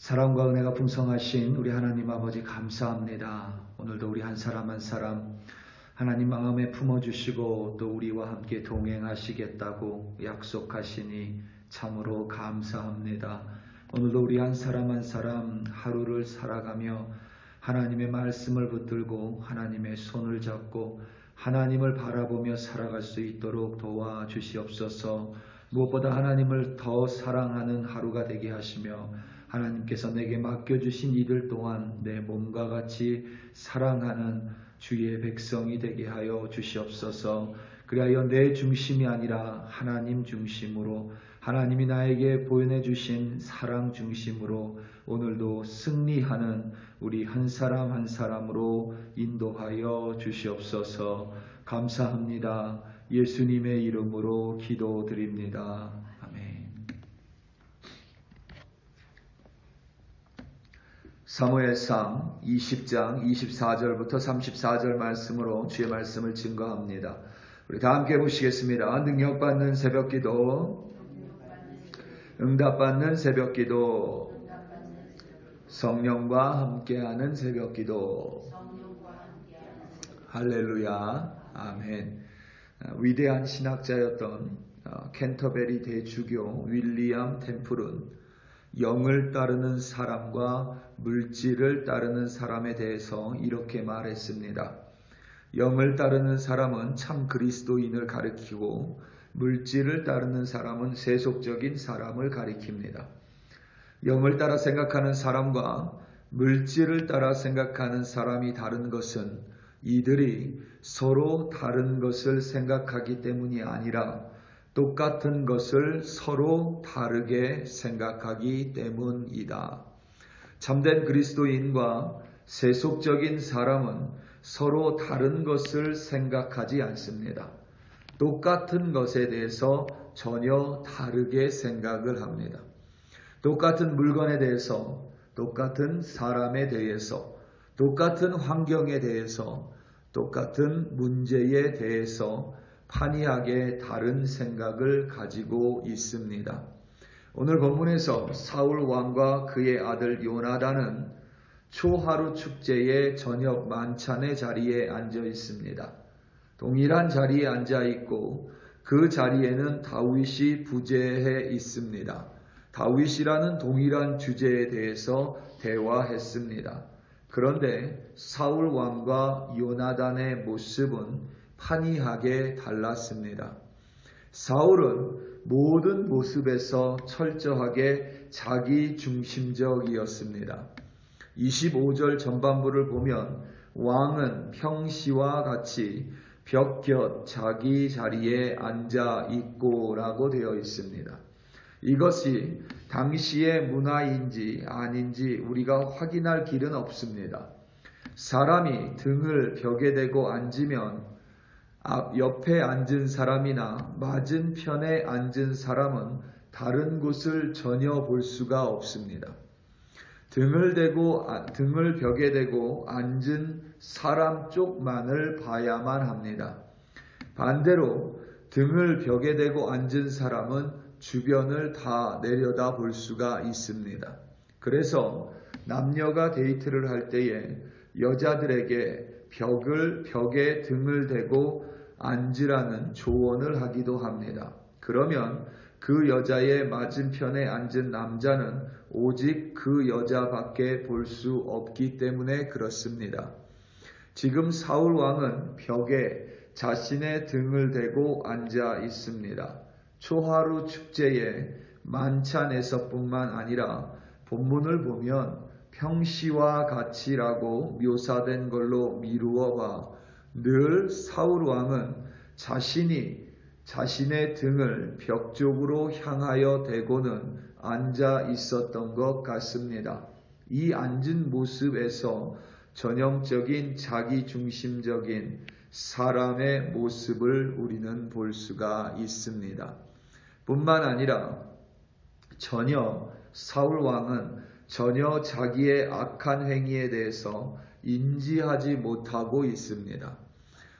사랑과 은혜가 풍성하신 우리 하나님 아버지 감사합니다. 오늘도 우리 한 사람 한 사람 하나님 마음에 품어주시고 또 우리와 함께 동행하시겠다고 약속하시니 참으로 감사합니다. 오늘도 우리 한 사람 한 사람 하루를 살아가며 하나님의 말씀을 붙들고 하나님의 손을 잡고 하나님을 바라보며 살아갈 수 있도록 도와주시옵소서. 무엇보다 하나님을 더 사랑하는 하루가 되게 하시며 하나님께서 내게 맡겨주신 이들 또한 내 몸과 같이 사랑하는 주의 백성이 되게 하여 주시옵소서. 그리하여 내 중심이 아니라 하나님 중심으로 하나님이 나에게 보여주신 사랑 중심으로 오늘도 승리하는 우리 한 사람 한 사람으로 인도하여 주시옵소서. 감사합니다. 예수님의 이름으로 기도드립니다. 아멘. 사무엘상 20장 24절부터 34절 말씀으로 주의 말씀을 증거합니다. 우리 다 함께 보시겠습니다. 능력받는 새벽기도, 응답받는 새벽기도, 성령과 함께하는 새벽기도. 할렐루야. 아멘. 위대한 신학자였던 캔터베리 대주교 윌리엄 템플은 영을 따르는 사람과 물질을 따르는 사람에 대해서 이렇게 말했습니다. 영을 따르는 사람은 참 그리스도인을 가리키고 물질을 따르는 사람은 세속적인 사람을 가리킵니다. 영을 따라 생각하는 사람과 물질을 따라 생각하는 사람이 다른 것은 이들이 서로 다른 것을 생각하기 때문이 아니라 똑같은 것을 서로 다르게 생각하기 때문이다. 참된 그리스도인과 세속적인 사람은 서로 다른 것을 생각하지 않습니다. 똑같은 것에 대해서 전혀 다르게 생각을 합니다. 똑같은 물건에 대해서, 똑같은 사람에 대해서, 똑같은 환경에 대해서, 똑같은 문제에 대해서 판이하게 다른 생각을 가지고 있습니다. 오늘 본문에서 사울 왕과 그의 아들 요나단은 초하루 축제의 저녁 만찬의 자리에 앉아 있습니다. 동일한 자리에 앉아 있고 그 자리에는 다윗이 부재해 있습니다. 다윗이라는 동일한 주제에 대해서 대화했습니다. 그런데 사울 왕과 요나단의 모습은 판이하게 달랐습니다. 사울은 모든 모습에서 철저하게 자기 중심적이었습니다. 25절 전반부를 보면 왕은 평시와 같이 벽곁 자기 자리에 앉아 있고 라고 되어 있습니다. 이것이 당시의 문화인지 아닌지 우리가 확인할 길은 없습니다. 사람이 등을 벽에 대고 앉으면 옆에 앉은 사람이나 맞은편에 앉은 사람은 다른 곳을 전혀 볼 수가 없습니다. 등을 벽에 대고 앉은 사람 쪽만을 봐야만 합니다. 반대로 등을 벽에 대고 앉은 사람은 주변을 다 내려다 볼 수가 있습니다. 그래서 남녀가 데이트를 할 때에 여자들에게 벽에 등을 대고 앉으라는 조언을 하기도 합니다. 그러면 그 여자의 맞은편에 앉은 남자는 오직 그 여자밖에 볼 수 없기 때문에 그렇습니다. 지금 사울 왕은 벽에 자신의 등을 대고 앉아 있습니다. 초하루 축제의 만찬에서뿐만 아니라 본문을 보면 평시와 같이라고 묘사된 걸로 미루어 봐 늘 사울 왕은 자신의 등을 벽 쪽으로 향하여 대고는 앉아 있었던 것 같습니다. 이 앉은 모습에서 전형적인 자기중심적인 사람의 모습을 우리는 볼 수가 있습니다. 뿐만 아니라 사울 왕은 전혀 자기의 악한 행위에 대해서 인지하지 못하고 있습니다.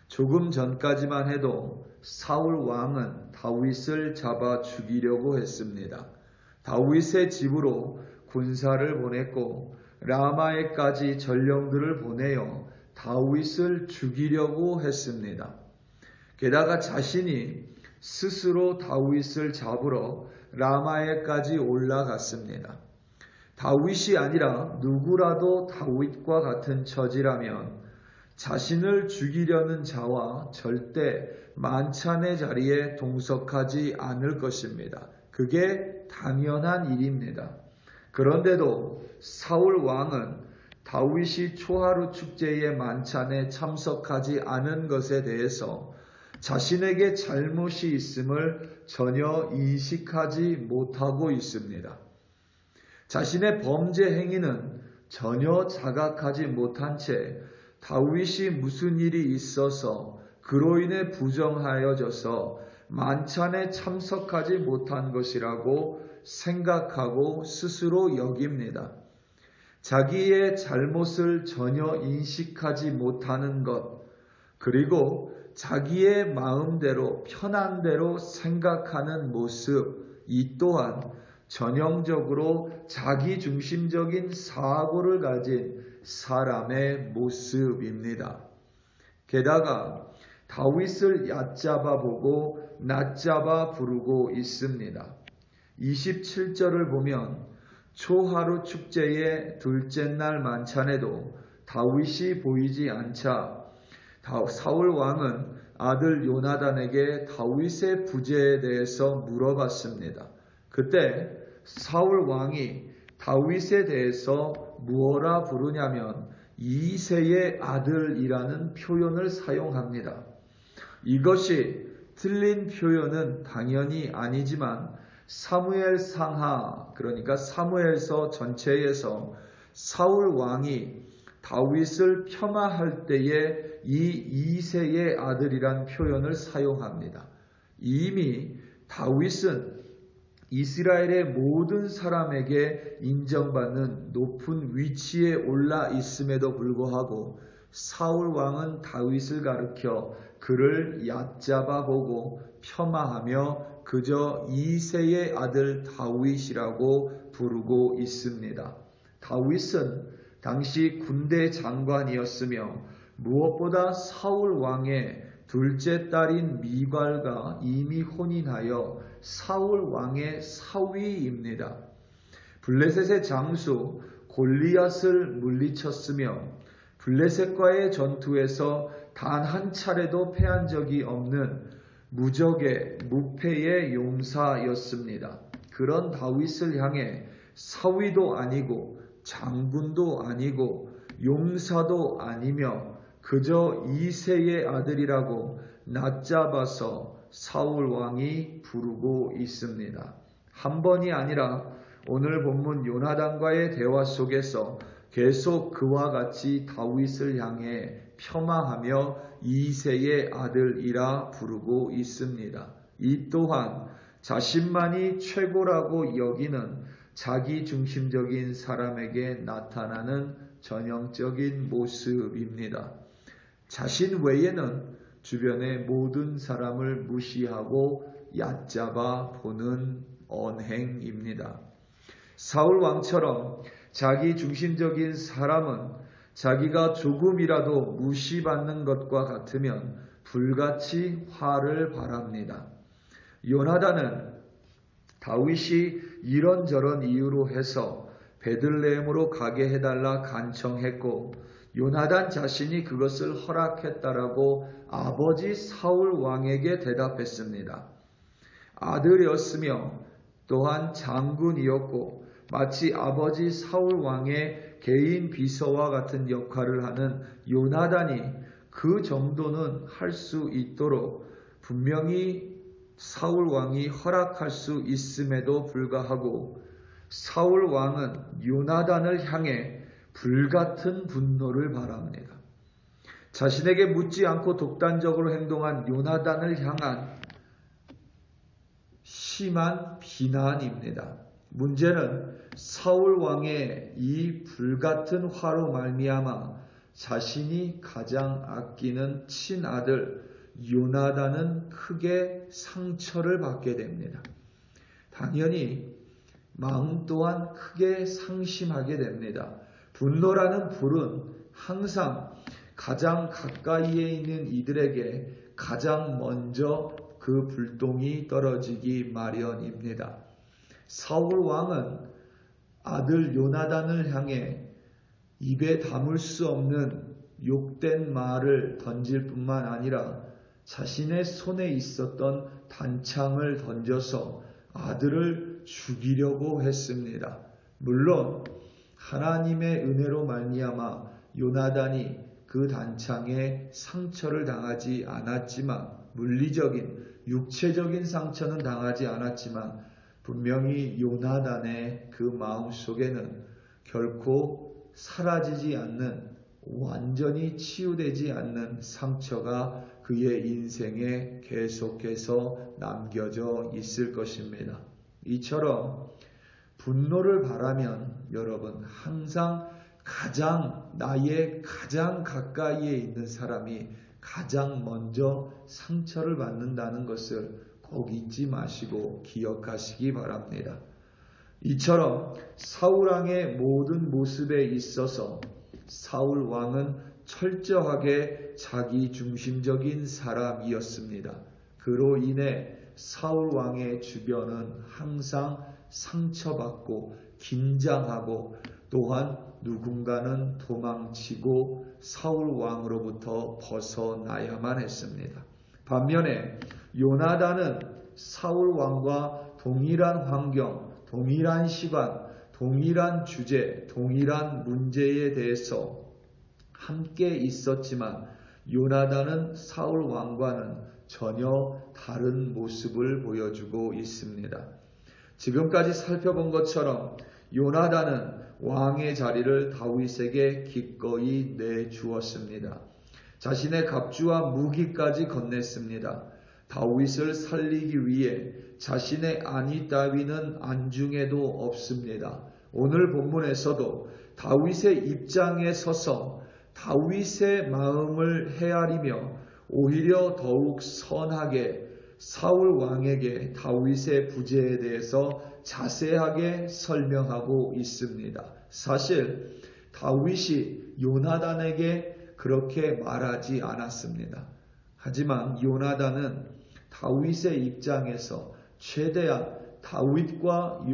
조금 전까지만 해도 사울 왕은 다윗을 잡아 죽이려고 했습니다. 다윗의 집으로 군사를 보냈고 라마에까지 전령들을 보내어 다윗을 죽이려고 했습니다. 게다가 자신이 스스로 다윗을 잡으러 라마에까지 올라갔습니다. 다윗이 아니라 누구라도 다윗과 같은 처지라면 자신을 죽이려는 자와 절대 만찬의 자리에 동석하지 않을 것입니다. 그게 당연한 일입니다. 그런데도 사울 왕은 다윗이 초하루 축제의 만찬에 참석하지 않은 것에 대해서 자신에게 잘못이 있음을 전혀 인식하지 못하고 있습니다. 자신의 범죄 행위는 전혀 자각하지 못한 채 다윗이 무슨 일이 있어서 그로 인해 부정하여져서 만찬에 참석하지 못한 것이라고 생각하고 스스로 여깁니다. 자기의 잘못을 전혀 인식하지 못하는 것, 그리고 자기의 마음대로 편한 대로 생각하는 모습, 이 또한 전형적으로 자기중심적인 사고를 가진 사람의 모습입니다. 게다가 다윗을 얕잡아 보고 낮잡아 부르고 있습니다. 27절을 보면 초하루 축제의 둘째 날 만찬에도 다윗이 보이지 않자 사울 왕은 아들 요나단에게 다윗의 부재에 대해서 물어봤습니다. 그때 사울 왕이 다윗에 대해서 무엇라 부르냐면 이새의 아들이라는 표현을 사용합니다. 이것이 틀린 표현은 당연히 아니지만 사무엘 상하, 그러니까 사무엘서 전체에서 사울 왕이 다윗을 폄하할 때에 이 이새의 아들이란 표현을 사용합니다. 이미 다윗은 이스라엘의 모든 사람에게 인정받는 높은 위치에 올라 있음에도 불구하고 사울 왕은 다윗을 가리켜 그를 얕잡아 보고 폄하하며 그저 이새의 아들 다윗이라고 부르고 있습니다. 다윗은 당시 군대 장관이었으며 무엇보다 사울 왕의 둘째 딸인 미갈과 이미 혼인하여 사울 왕의 사위입니다. 블레셋의 장수 골리앗을 물리쳤으며 블레셋과의 전투에서 단 한 차례도 패한 적이 없는 무적의 무패의 용사였습니다. 그런 다윗을 향해 사위도 아니고 장군도 아니고 용사도 아니며 그저 이새의 아들이라고 낮잡아서 사울 왕이 부르고 있습니다. 한 번이 아니라 오늘 본문 요나단과의 대화 속에서 계속 그와 같이 다윗을 향해 폄하하며 이새의 아들이라 부르고 있습니다. 이 또한 자신만이 최고라고 여기는 자기중심적인 사람에게 나타나는 전형적인 모습입니다. 자신 외에는 주변의 모든 사람을 무시하고 얕잡아 보는 언행입니다. 사울 왕처럼 자기중심적인 사람은 자기가 조금이라도 무시받는 것과 같으면 불같이 화를 발합니다. 요나단은 다윗이 이런저런 이유로 해서 베들레헴으로 가게 해달라 간청했고 요나단 자신이 그것을 허락했다라고 아버지 사울 왕에게 대답했습니다. 아들이었으며 또한 장군이었고 마치 아버지 사울 왕의 개인 비서와 같은 역할을 하는 요나단이 그 정도는 할 수 있도록 분명히 사울 왕이 허락할 수 있음에도 불구하고 사울 왕은 요나단을 향해 불같은 분노를 발합니다. 자신에게 묻지 않고 독단적으로 행동한 요나단을 향한 심한 비난입니다. 문제는 사울 왕의 이 불같은 화로 말미암아 자신이 가장 아끼는 친아들 요나단은 크게 상처를 받게 됩니다. 당연히 마음 또한 크게 상심하게 됩니다. 분노라는 불은 항상 가장 가까이에 있는 이들에게 가장 먼저 그 불똥이 떨어지기 마련입니다. 사울 왕은 아들 요나단을 향해 입에 담을 수 없는 욕된 말을 던질 뿐만 아니라 자신의 손에 있었던 단창을 던져서 아들을 죽이려고 했습니다. 물론 하나님의 은혜로 말미암아 요나단이 그 단창에 상처를 당하지 않았지만, 물리적인 육체적인 상처는 당하지 않았지만 분명히 요나단의 그 마음속에는 결코 사라지지 않는, 완전히 치유되지 않는 상처가 그의 인생에 계속해서 남겨져 있을 것입니다. 이처럼 분노를 바라면 여러분, 항상 나의 가장 가까이에 있는 사람이 가장 먼저 상처를 받는다는 것을 꼭 잊지 마시고 기억하시기 바랍니다. 이처럼 사울 왕의 모든 모습에 있어서 사울 왕은 철저하게 자기 중심적인 사람이었습니다. 그로 인해 사울 왕의 주변은 항상 상처받고 긴장하고, 또한 누군가는 도망치고 사울 왕으로부터 벗어나야만 했습니다. 반면에 요나단은 사울 왕과 동일한 환경, 동일한 시간, 동일한 주제, 동일한 문제에 대해서 함께 있었지만 요나단은 사울 왕과는 전혀 다른 모습을 보여주고 있습니다. 지금까지 살펴본 것처럼 요나단은 왕의 자리를 다윗에게 기꺼이 내주었습니다. 자신의 갑주와 무기까지 건넸습니다. 다윗을 살리기 위해 자신의 안위 따위는 안중에도 없습니다. 오늘 본문에서도 다윗의 입장에 서서 다윗의 마음을 헤아리며 오히려 더욱 선하게 사울 왕에게 다윗의 부재에 대해서 자세하게 설명하고 있습니다. 사실 다윗이 요나단에게 그렇게 말하지 않았습니다. 하지만 요나단은 다윗의 입장에서 최대한 다윗과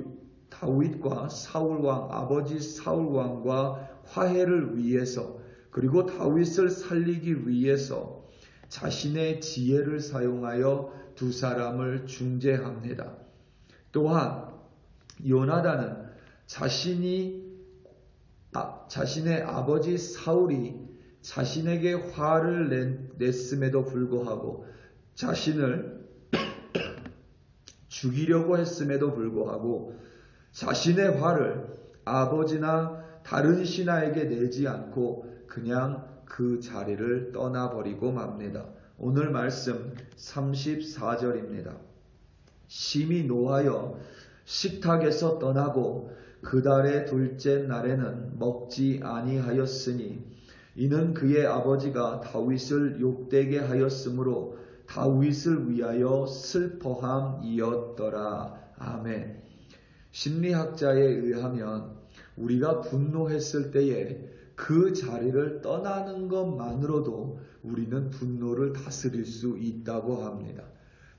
사울 왕, 아버지 사울 왕과 화해를 위해서, 그리고 다윗을 살리기 위해서 자신의 지혜를 사용하여 두 사람을 중재합니다. 또한 요나단은 자신의 아버지 사울이 자신에게 화를 냈음에도 불구하고, 자신을 죽이려고 했음에도 불구하고 자신의 화를 아버지나 다른 신하에게 내지 않고 그냥 그 자리를 떠나버리고 맙니다. 오늘 말씀 34절입니다. 심히 노하여 식탁에서 떠나고 그 달의 둘째 날에는 먹지 아니하였으니 이는 그의 아버지가 다윗을 욕되게 하였으므로 다윗을 위하여 슬퍼함이었더라. 아멘. 심리학자에 의하면 우리가 분노했을 때에 그 자리를 떠나는 것만으로도 우리는 분노를 다스릴 수 있다고 합니다.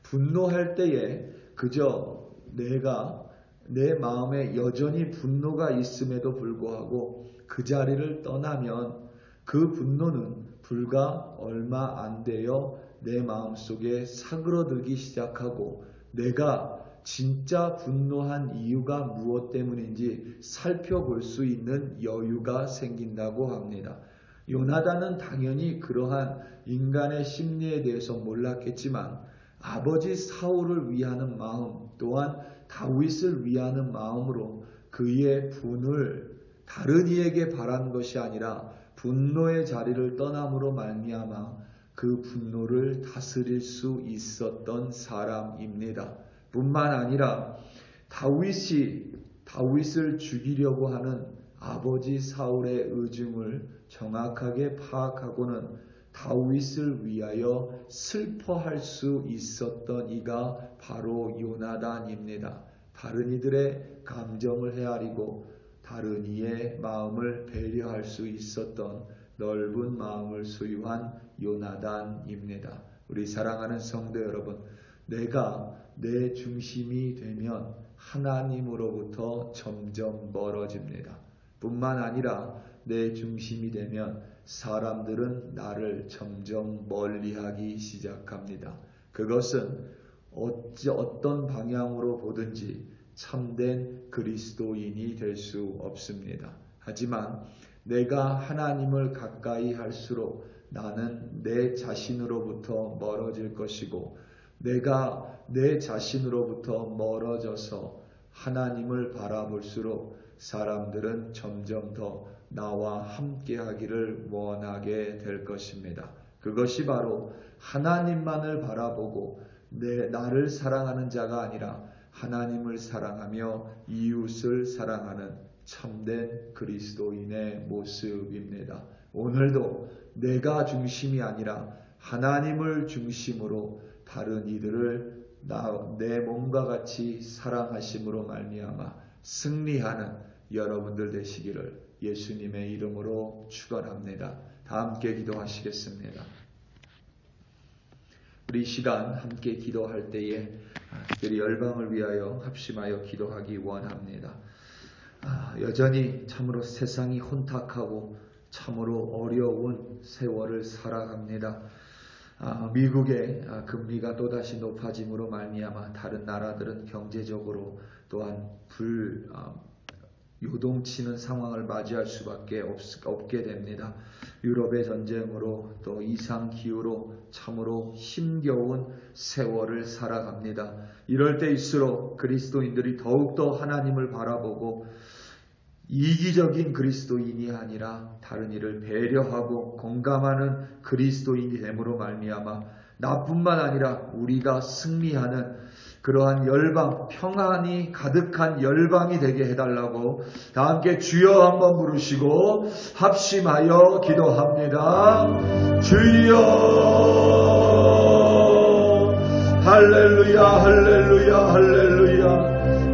분노할 때에 그저 내가 내 마음에 여전히 분노가 있음에도 불구하고 그 자리를 떠나면 그 분노는 불과 얼마 안 되어 내 마음속에 사그러들기 시작하고 내가 진짜 분노한 이유가 무엇 때문인지 살펴볼 수 있는 여유가 생긴다고 합니다. 요나단은 당연히 그러한 인간의 심리에 대해서 몰랐겠지만 아버지 사울을 위하는 마음, 또한 다윗을 위하는 마음으로 그의 분을 다른 이에게 바란 것이 아니라 분노의 자리를 떠남으로 말미암아 그 분노를 다스릴 수 있었던 사람입니다. 뿐만 아니라 다윗을 죽이려고 하는 아버지 사울의 의중을 정확하게 파악하고는 다윗을 위하여 슬퍼할 수 있었던 이가 바로 요나단입니다. 다른 이들의 감정을 헤아리고 다른 이의 마음을 배려할 수 있었던 넓은 마음을 소유한 요나단입니다. 우리 사랑하는 성도 여러분, 내가 내 중심이 되면 하나님으로부터 점점 멀어집니다. 뿐만 아니라 내 중심이 되면 사람들은 나를 점점 멀리하기 시작합니다. 그것은 어떤 방향으로 보든지 참된 그리스도인이 될 수 없습니다. 하지만 내가 하나님을 가까이 할수록 나는 내 자신으로부터 멀어질 것이고, 내가 내 자신으로부터 멀어져서 하나님을 바라볼수록 사람들은 점점 더 나와 함께하기를 원하게 될 것입니다. 그것이 바로 하나님만을 바라보고 나를 사랑하는 자가 아니라 하나님을 사랑하며 이웃을 사랑하는 참된 그리스도인의 모습입니다. 오늘도 내가 중심이 아니라 하나님을 중심으로 다른 이들을 내 몸과 같이 사랑하심으로 말미암아 승리하는 여러분들 되시기를 예수님의 이름으로 축원합니다. 다 함께 기도하시겠습니다. 우리 시간 함께 기도할 때에 특별히 열방을 위하여 합심하여 기도하기 원합니다. 여전히 참으로 세상이 혼탁하고 참으로 어려운 세월을 살아갑니다. 미국의 금리가 또다시 높아짐으로 말미암아 다른 나라들은 경제적으로 또한 요동치는 상황을 맞이할 수밖에 없게 됩니다. 유럽의 전쟁으로 또 이상기후로 참으로 힘겨운 세월을 살아갑니다. 이럴 때일수록 그리스도인들이 더욱더 하나님을 바라보고 이기적인 그리스도인이 아니라 다른 이를 배려하고 공감하는 그리스도인이 됨으로 말미암아 나뿐만 아니라 우리가 승리하는 그러한 열방, 평안이 가득한 열방이 되게 해달라고 다 함께 주여 한번 부르시고 합심하여 기도합니다. 주여, 할렐루야, 할렐루야, 할렐루야.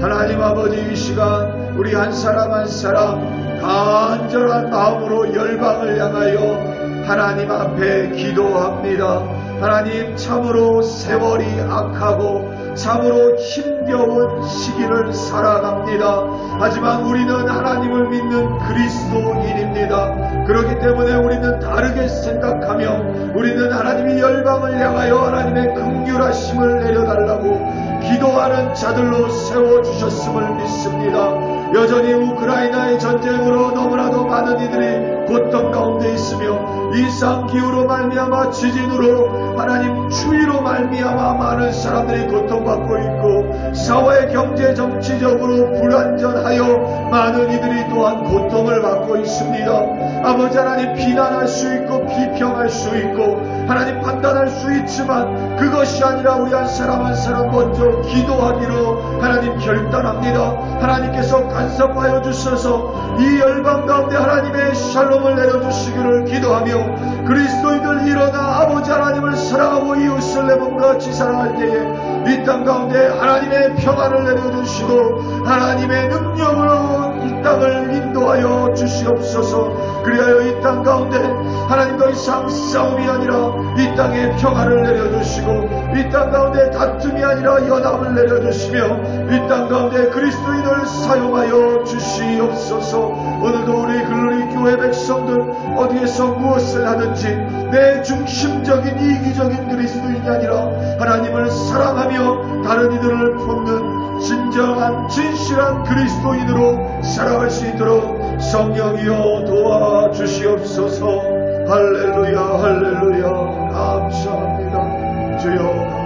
하나님 아버지, 이 시간 우리 한 사람 한 사람 간절한 마음으로 열방을 향하여 하나님 앞에 기도합니다. 하나님, 참으로 세월이 악하고 참으로 힘겨운 시기를 살아갑니다. 하지만 우리는 하나님을 믿는 그리스도인입니다. 그렇기 때문에 우리는 다르게 생각하며 우리는 하나님이 열방을 향하여 하나님의 긍휼하심을 내려달라고 기도하는 자들로 세워주셨음을 믿습니다. 여전히 우크라이나의 전쟁으로 너무나도 많은 이들이 고통 가운데 있으며 이상기후로 말미암아 지진으로 하나님 추위로 말미암아 많은 사람들이 고통받고 있고 사회 경제 정치적으로 불완전하여 많은 이들이 또한 고통을 받고 있습니다. 아버지 하나님, 비난할 수 있고 비평할 수 있고 하나님 판단할 수 있지만 그것이 아니라 우리 한 사람 한 사람 먼저 기도하기로 하나님 결단합니다. 하나님께서 간섭하여 주셔서 이 열방 가운데 하나님의 샬롬을 내려주시기를 기도하며 그리스도인들 일어나 아버지 하나님을 사랑하고 이웃을 내 몸과 같이 사랑할 때에 이 땅 가운데 하나님의 평안을 내려주시고 하나님의 능력으로 이 땅을 인도하여 주시옵소서. 그리하여 이 땅 가운데 하나님 더 이상 싸움이 아니라 이 땅에 평안을 내려주시고 이 땅 가운데 다툼이 아니라 연합을 내려주시며 이 땅 가운데 그리스도인을 사용하여 주시옵소서. 오늘도 우리 글로리 교회 백성들 어디에서 무엇을 하든지 내 중심적인 이기적인 그리스도인이 아니라 하나님을 사랑하며 다른 이들을 돕는 진정한 진실한 그리스도인으로 살아갈 수 있도록 성령이여 도와주시옵소서. 할렐루야, 할렐루야. 감사합니다. 주여.